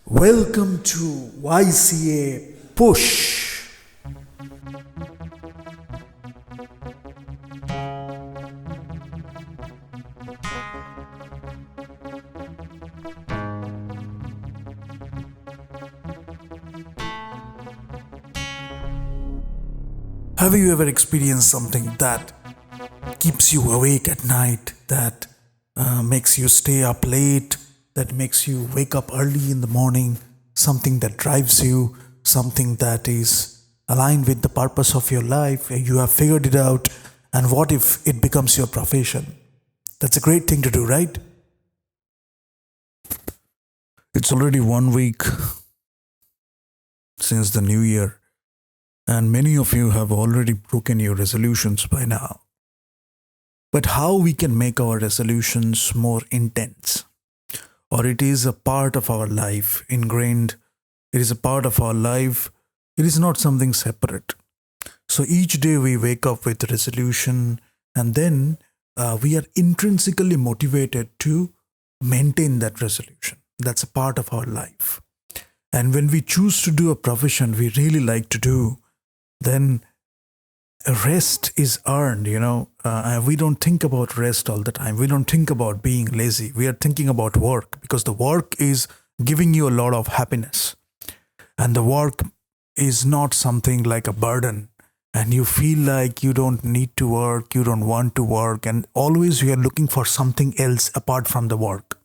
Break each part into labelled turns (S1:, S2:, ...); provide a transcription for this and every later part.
S1: Welcome to YCA PUSH. Have you ever experienced something that keeps you awake at night, that makes you stay up late, that makes you wake up early in the morning, something that drives you, something that is aligned with the purpose of your life? You have figured it out, and what if it becomes your profession? That's a great thing to do, right? It's already 1 week since the new year, and many of you have already broken your resolutions by now. But how we can make our resolutions more intense? Or it is a part of our life, ingrained, it is a part of our life, it is not something separate. So each day we wake up with resolution, and then we are intrinsically motivated to maintain that resolution. That's a part of our life. And when we choose to do a profession we really like to do, then rest is earned. We don't think about rest all the time. We don't think about being lazy. We are thinking about work, because the work is giving you a lot of happiness, and the work is not something like a burden, and you feel like you don't need to work, you don't want to work, and always you are looking for something else apart from the work.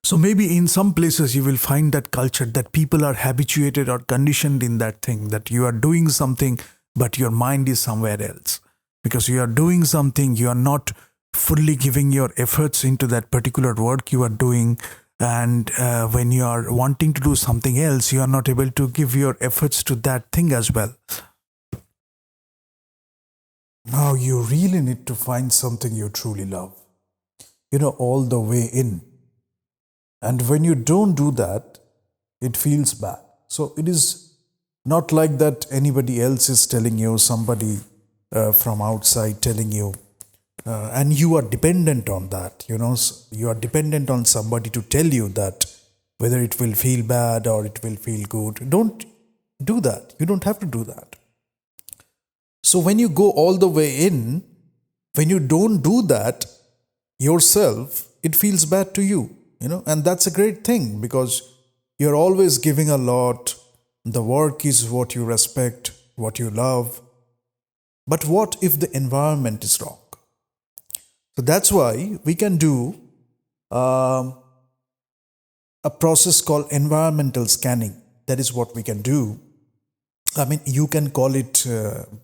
S1: So maybe in some places you will find that culture, that people are habituated or conditioned in that thing, that you are doing something but your mind is somewhere else. Because you are doing something, you are not fully giving your efforts into that particular work you are doing. And when you are wanting to do something else, you are not able to give your efforts to that thing as well. Now you really need to find something you truly love, all the way in. And when you don't do that, it feels bad. So it is not like that anybody else is telling you, somebody from outside telling you, and you are dependent on that. You are dependent on somebody to tell you that whether it will feel bad or it will feel good. Don't do that. You don't have to do that. So when you go all the way in, when you don't do that yourself, it feels bad to you, and that's a great thing, because you're always giving a lot. The work is what you respect, what you love. But what if the environment is wrong? So that's why we can do a process called environmental scanning. That is what we can do. I mean, you can call it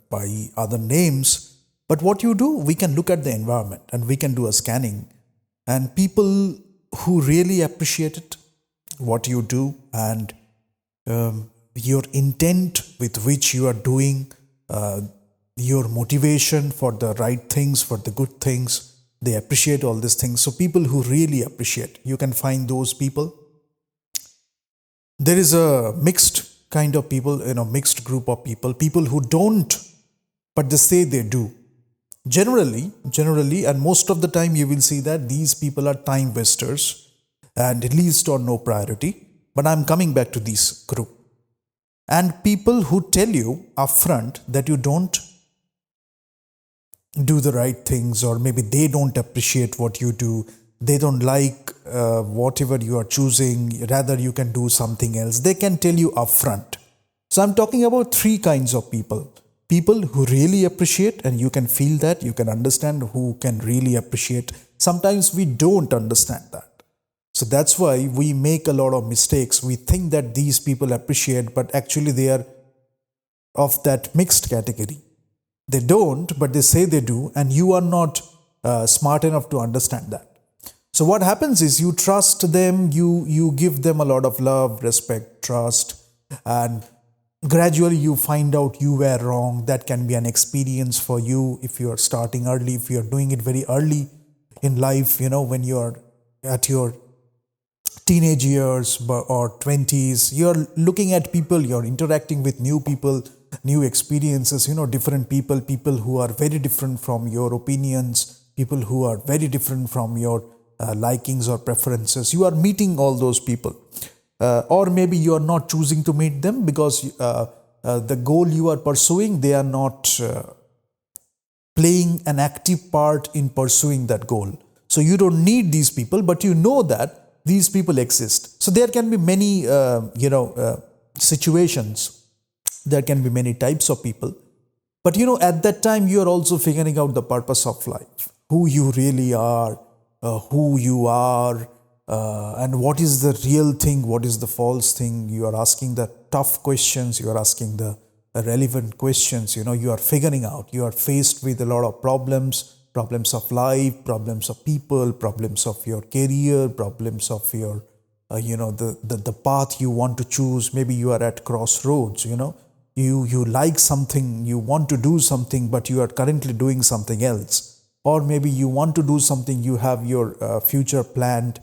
S1: by other names. But what you do, we can look at the environment and we can do a scanning. And people who really appreciate it, what you do, and your intent with which you are doing, your motivation for the right things, for the good things, they appreciate all these things. So people who really appreciate, you can find those people. There is a mixed kind of people, mixed group of people who don't, but they say they do. Generally, and most of the time you will see that these people are time wasters and least or no priority. But I'm coming back to this group. And people who tell you upfront that you don't do the right things, or maybe they don't appreciate what you do, they don't like whatever you are choosing, rather you can do something else. They can tell you upfront. So I'm talking about three kinds of people. People who really appreciate, and you can feel that, you can understand who can really appreciate. Sometimes we don't understand that. So that's why we make a lot of mistakes. We think that these people appreciate, but actually they are of that mixed category. They don't, but they say they do, and you are not smart enough to understand that. So what happens is you trust them, you give them a lot of love, respect, trust, and gradually you find out you were wrong. That can be an experience for you if you are starting early, if you are doing it very early in life, when you are at your teenage years or 20s, you're looking at people, you're interacting with new people, new experiences, different people who are very different from your opinions, people who are very different from your likings or preferences. You are meeting all those people. or maybe you are not choosing to meet them because the goal you are pursuing, they are not playing an active part in pursuing that goal. So you don't need these people, but you know that these people exist. So there can be many, situations. There can be many types of people. But at that time, you are also figuring out the purpose of life, who you really are, who you are, and what is the real thing, what is the false thing. You are asking the tough questions, you are asking the relevant questions. You are figuring out, you are faced with a lot of problems of life, problems of people, problems of your career, problems of your the path you want to choose. Maybe you are at crossroads. You like something, you want to do something, but you are currently doing something else. Or maybe you want to do something, you have your future planned.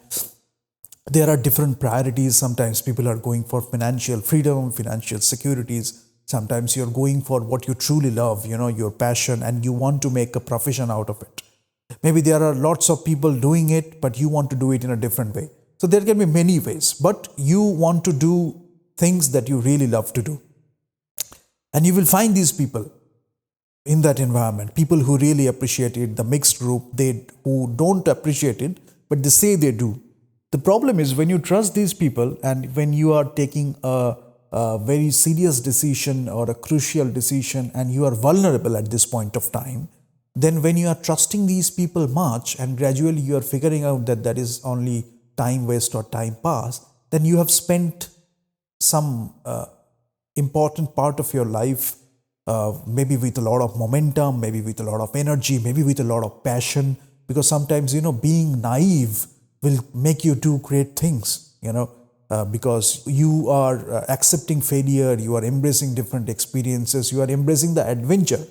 S1: There are different priorities. Sometimes people are going for financial freedom, financial securities. Sometimes you're going for what you truly love, your passion, and you want to make a profession out of it. Maybe there are lots of people doing it, but you want to do it in a different way. So there can be many ways, but you want to do things that you really love to do. And you will find these people in that environment, people who really appreciate it, the mixed group, they who don't appreciate it, but they say they do. The problem is when you trust these people and when you are taking a very serious decision or a crucial decision and you are vulnerable at this point of time, then when you are trusting these people much and gradually you are figuring out that that is only time waste or time pass, then you have spent some important part of your life, maybe with a lot of momentum, maybe with a lot of energy, maybe with a lot of passion, because sometimes, being naive will make you do great things, because you are accepting failure, you are embracing different experiences, you are embracing the adventure.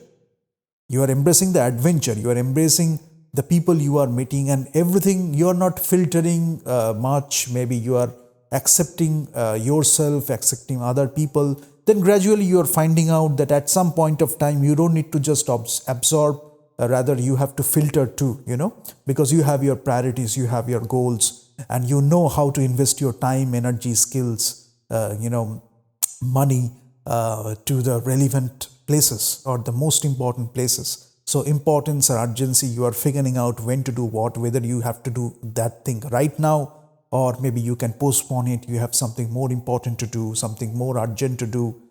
S1: You are embracing the adventure, you are embracing the people you are meeting and everything. You are not filtering much, maybe you are accepting yourself, accepting other people. Then gradually you are finding out that at some point of time, you don't need to just absorb, rather you have to filter too, because you have your priorities, you have your goals, and you know how to invest your time, energy, skills, money to the relevant places or the most important places. So importance or urgency, you are figuring out when to do what, whether you have to do that thing right now, or maybe you can postpone it. You have something more important to do, something more urgent to do.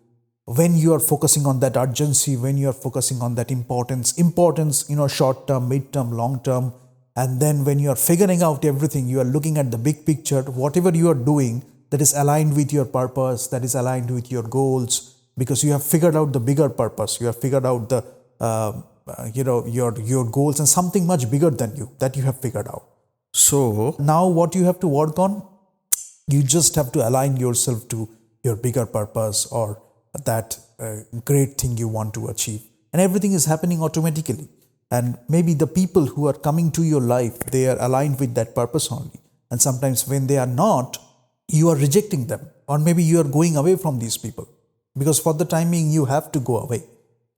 S1: When you are focusing on that urgency, when you are focusing on that importance, short term, mid term, long term, and then when you are figuring out everything, you are looking at the big picture, whatever you are doing that is aligned with your purpose, that is aligned with your goals, because you have figured out the bigger purpose, you have figured out the your goals and something much bigger than you that you have figured out. So now what you have to work on, you just have to align yourself to your bigger purpose or that great thing you want to achieve, and everything is happening automatically. And maybe the people who are coming to your life, they are aligned with that purpose only. And sometimes when they are not, you are rejecting them, or maybe you are going away from these people because for the time being you have to go away.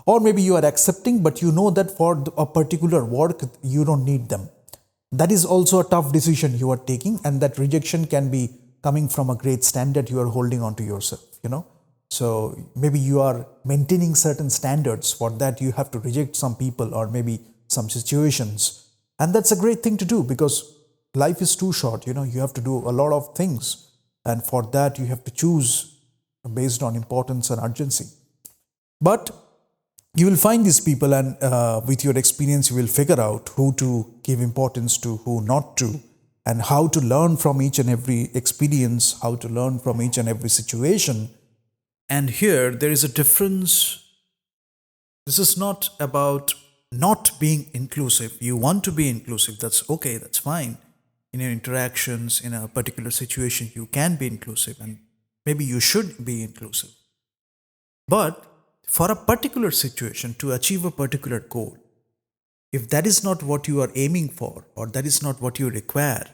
S1: Or maybe you are accepting, but you know that for a particular work you don't need them. That is also a tough decision you are taking, and that rejection can be coming from a great standard you are holding on to yourself, So maybe you are maintaining certain standards. For that you have to reject some people or maybe some situations. And that's a great thing to do because life is too short, you have to do a lot of things. And for that you have to choose based on importance and urgency. But you will find these people, and with your experience you will figure out who to give importance to, who not to, and how to learn from each and every experience, how to learn from each and every situation. And here there is a difference. This is not about not being inclusive. You want to be inclusive, that's okay, that's fine. In your interactions, in a particular situation, you can be inclusive and maybe you should be inclusive. But for a particular situation, to achieve a particular goal, if that is not what you are aiming for or that is not what you require,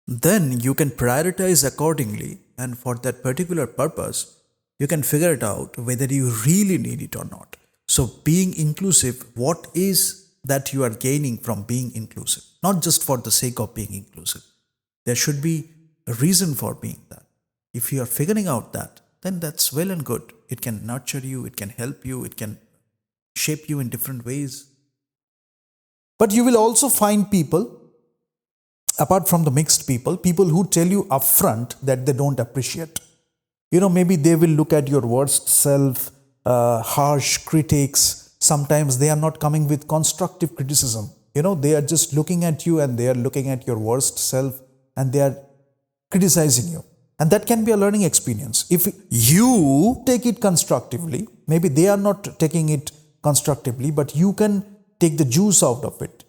S1: then you can prioritize accordingly, and for that particular purpose, you can figure it out whether you really need it or not. So being inclusive, what is that you are gaining from being inclusive? Not just for the sake of being inclusive. There should be a reason for being that. If you are figuring out that, then that's well and good. It can nurture you, it can help you, it can shape you in different ways. But you will also find people, apart from the mixed people, people who tell you upfront that they don't appreciate. Maybe they will look at your worst self, harsh critics. Sometimes they are not coming with constructive criticism. They are just looking at you and they are looking at your worst self and they are criticizing you. And that can be a learning experience. If you take it constructively, maybe they are not taking it constructively, but you can take the juice out of it.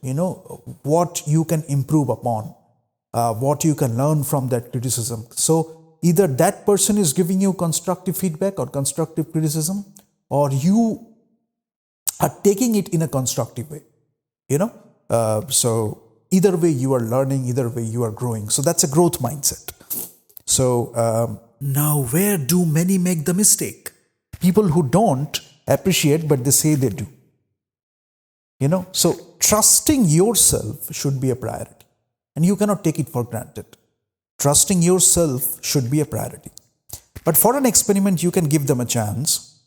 S1: What you can improve upon, what you can learn from that criticism. So either that person is giving you constructive feedback or constructive criticism, or you are taking it in a constructive way. So either way you are learning, either way you are growing. So that's a growth mindset. So now where do many make the mistake? People who don't appreciate, but they say they do. So trusting yourself should be a priority. And you cannot take it for granted. Trusting yourself should be a priority. But for an experiment, you can give them a chance.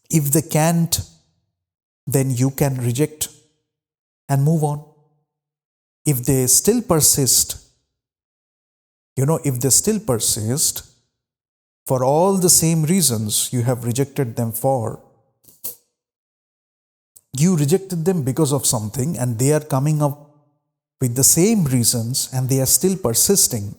S1: If they can't, then you can reject and move on. If they still persist, for all the same reasons you have rejected them for, you rejected them because of something and they are coming up with the same reasons and they are still persisting,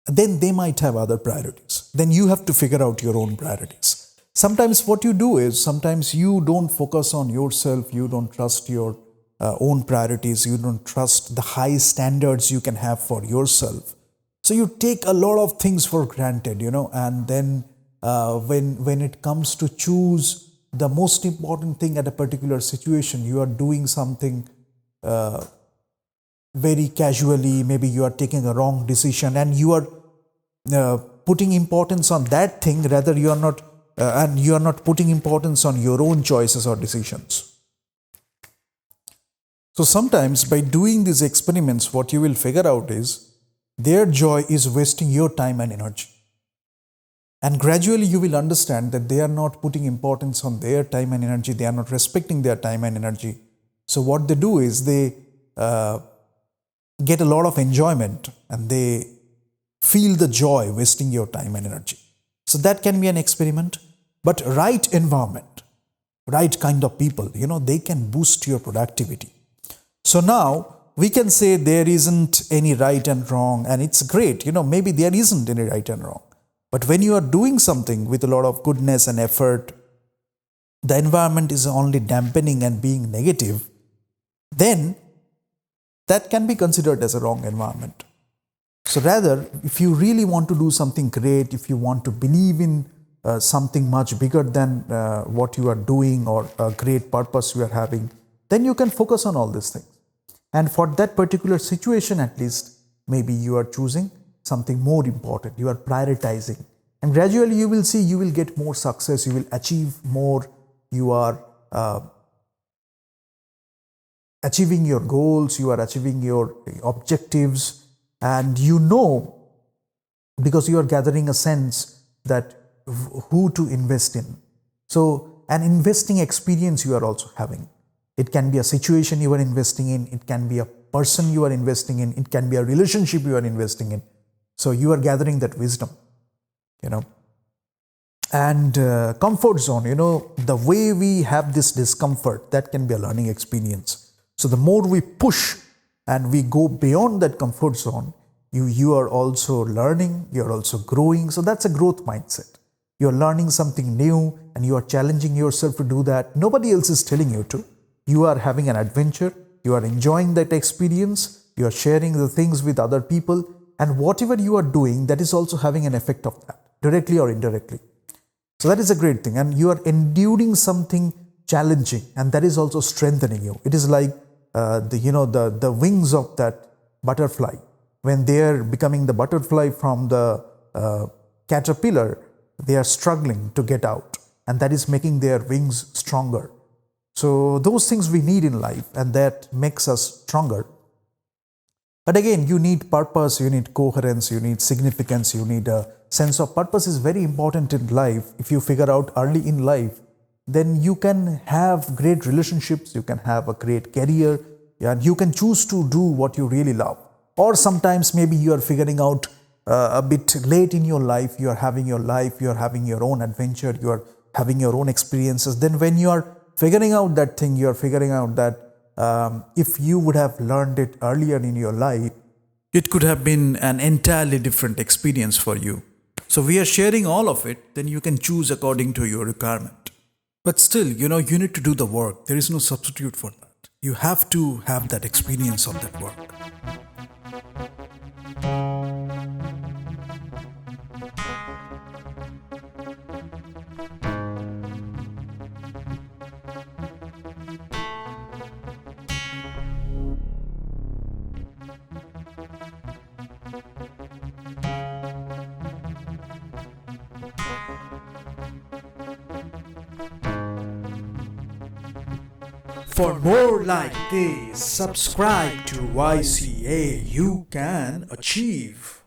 S1: then they might have other priorities. Then you have to figure out your own priorities. Sometimes what you do is, sometimes you don't focus on yourself, you don't trust your own priorities, you don't trust the high standards you can have for yourself. So you take a lot of things for granted, and then when it comes to choose the most important thing at a particular situation, you are doing something very casually, maybe you are taking a wrong decision and you are putting importance on that thing, rather you are not and you are not putting importance on your own choices or decisions. So sometimes by doing these experiments, what you will figure out is their joy is wasting your time and energy. And gradually you will understand that they are not putting importance on their time and energy, they are not respecting their time and energy. So what they do is they get a lot of enjoyment and they feel the joy wasting your time and energy. So that can be an experiment. But right environment, right kind of people, they can boost your productivity. So now we can say there isn't any right and wrong, and it's great. Maybe there isn't any right and wrong. But when you are doing something with a lot of goodness and effort, the environment is only dampening and being negative, then that can be considered as a wrong environment. So rather, if you really want to do something great, if you want to believe in something much bigger than what you are doing or a great purpose you are having, then you can focus on all these things. And for that particular situation, at least, maybe you are choosing something more important. You are prioritizing. And gradually you will see you will get more success, you will achieve more, you are achieving your goals, you are achieving your objectives, and because you are gathering a sense that who to invest in. So an investing experience you are also having. It can be a situation you are investing in, it can be a person you are investing in, it can be a relationship you are investing in. So you are gathering that wisdom, And comfort zone, the way we have this discomfort, that can be a learning experience. So the more we push and we go beyond that comfort zone, you are also learning, you are also growing. So that's a growth mindset. You are learning something new and you are challenging yourself to do that. Nobody else is telling you to. You are having an adventure, you are enjoying that experience, you are sharing the things with other people, and whatever you are doing, that is also having an effect of that, directly or indirectly. So that is a great thing, and you are enduring something challenging, and that is also strengthening you. It is like the wings of that butterfly. When they are becoming the butterfly from the caterpillar, they are struggling to get out, and that is making their wings stronger. So those things we need in life, and that makes us stronger. But again, you need purpose, you need coherence, you need significance, you need a sense of purpose is very important in life. If you figure out early in life, then you can have great relationships, you can have a great career, and you can choose to do what you really love. Or sometimes maybe you are figuring out a bit late in your life, you are having your life, you are having your own adventure, you are having your own experiences. Then when you are figuring out that thing, you are figuring out that if you would have learned it earlier in your life, it could have been an entirely different experience for you. So we are sharing all of it, then you can choose according to your requirement. But still, you need to do the work. There is no substitute for that. You have to have that experience of that work. For more like this, subscribe to YCA You Can Achieve.